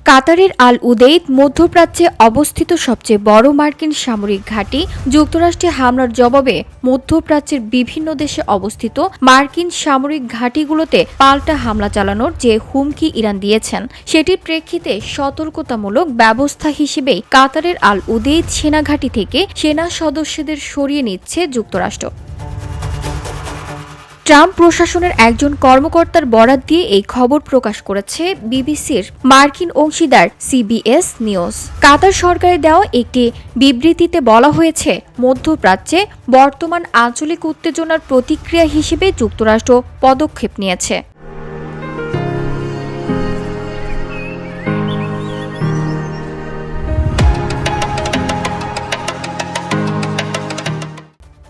কাতারের আল উদেইদ মধ্যপ্রাচ্যে অবস্থিত সবচেয়ে বড় মার্কিন সামরিক ঘাঁটি। যুক্তরাষ্ট্রে হামলার জবাবে মধ্যপ্রাচ্যের বিভিন্ন দেশে অবস্থিত মার্কিন সামরিক ঘাঁটিগুলোতে পাল্টা হামলা চালানোর যে হুমকি ইরান দিয়েছেন, সেটির প্রেক্ষিতে সতর্কতামূলক ব্যবস্থা হিসেবেই কাতারের আল উদেইদ সেনাঘাঁটি থেকে সেনা সদস্যদের সরিয়ে নিচ্ছে যুক্তরাষ্ট্র। ট্রাম্প প্রশাসনের একজন কর্মকর্তার বরাত দিয়ে এই খবর প্রকাশ করেছে বিবিসির মার্কিন অংশীদার সিবিএস নিউজ। কাতার সরকারের দেওয়া একটি বিবৃতিতে বলা হয়েছে, মধ্যপ্রাচ্যে বর্তমান আঞ্চলিক উত্তেজনার প্রতিক্রিয়া হিসেবে যুক্তরাষ্ট্র পদক্ষেপ নিয়েছে।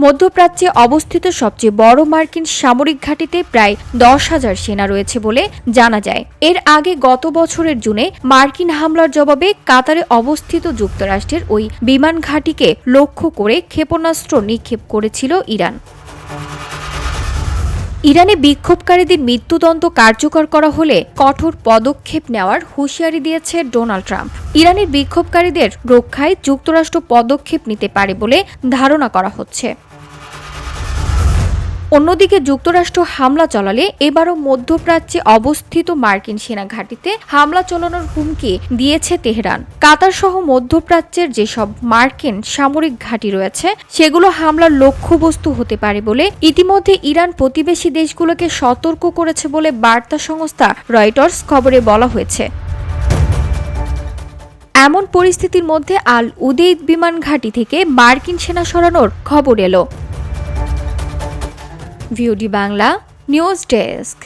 মধ্যপ্রাচ্যে অবস্থিত সবচেয়ে বড় মার্কিন সামরিক ঘাঁটিতে প্রায় 10,000 সেনা রয়েছে বলে জানা যায়। এর আগে গত বছরের জুনে মার্কিন হামলার জবাবে কাতারে অবস্থিত যুক্তরাষ্ট্রের ওই বিমান ঘাঁটিকে লক্ষ্য করে ক্ষেপণাস্ত্র নিক্ষেপ করেছিল ইরান। ইরানে বিক্ষোভকারীদের মৃত্যুদণ্ড কার্যকর করা হলে কঠোর পদক্ষেপ নেওয়ার হুঁশিয়ারি দিয়েছে ডোনাল্ড ট্রাম্প। ইরানের বিক্ষোভকারীদের রক্ষায় যুক্তরাষ্ট্র পদক্ষেপ নিতে পারে বলে ধারণা করা হচ্ছে। অন্যদিকে যুক্তরাষ্ট্র হামলা চালালে এবারও মধ্যপ্রাচ্যে অবস্থিত মার্কিন সেনা ঘাঁটিতে হামলা চালানোর হুমকি দিয়েছে তেহরান। কাতার সহ মধ্যপ্রাচ্যের যেসব মার্কিন সামরিক ঘাঁটি রয়েছে, সেগুলো হামলার লক্ষ্যবস্তু হতে পারে বলে ইতিমধ্যে ইরান প্রতিবেশী দেশগুলোকে সতর্ক করেছে বলে বার্তা সংস্থা রয়টার্স খবরে বলা হয়েছে। এমন পরিস্থিতির মধ্যে আল উদেইদ বিমান ঘাঁটি থেকে মার্কিন সেনা সরানোর খবর এলো। VOD Bangla news desk.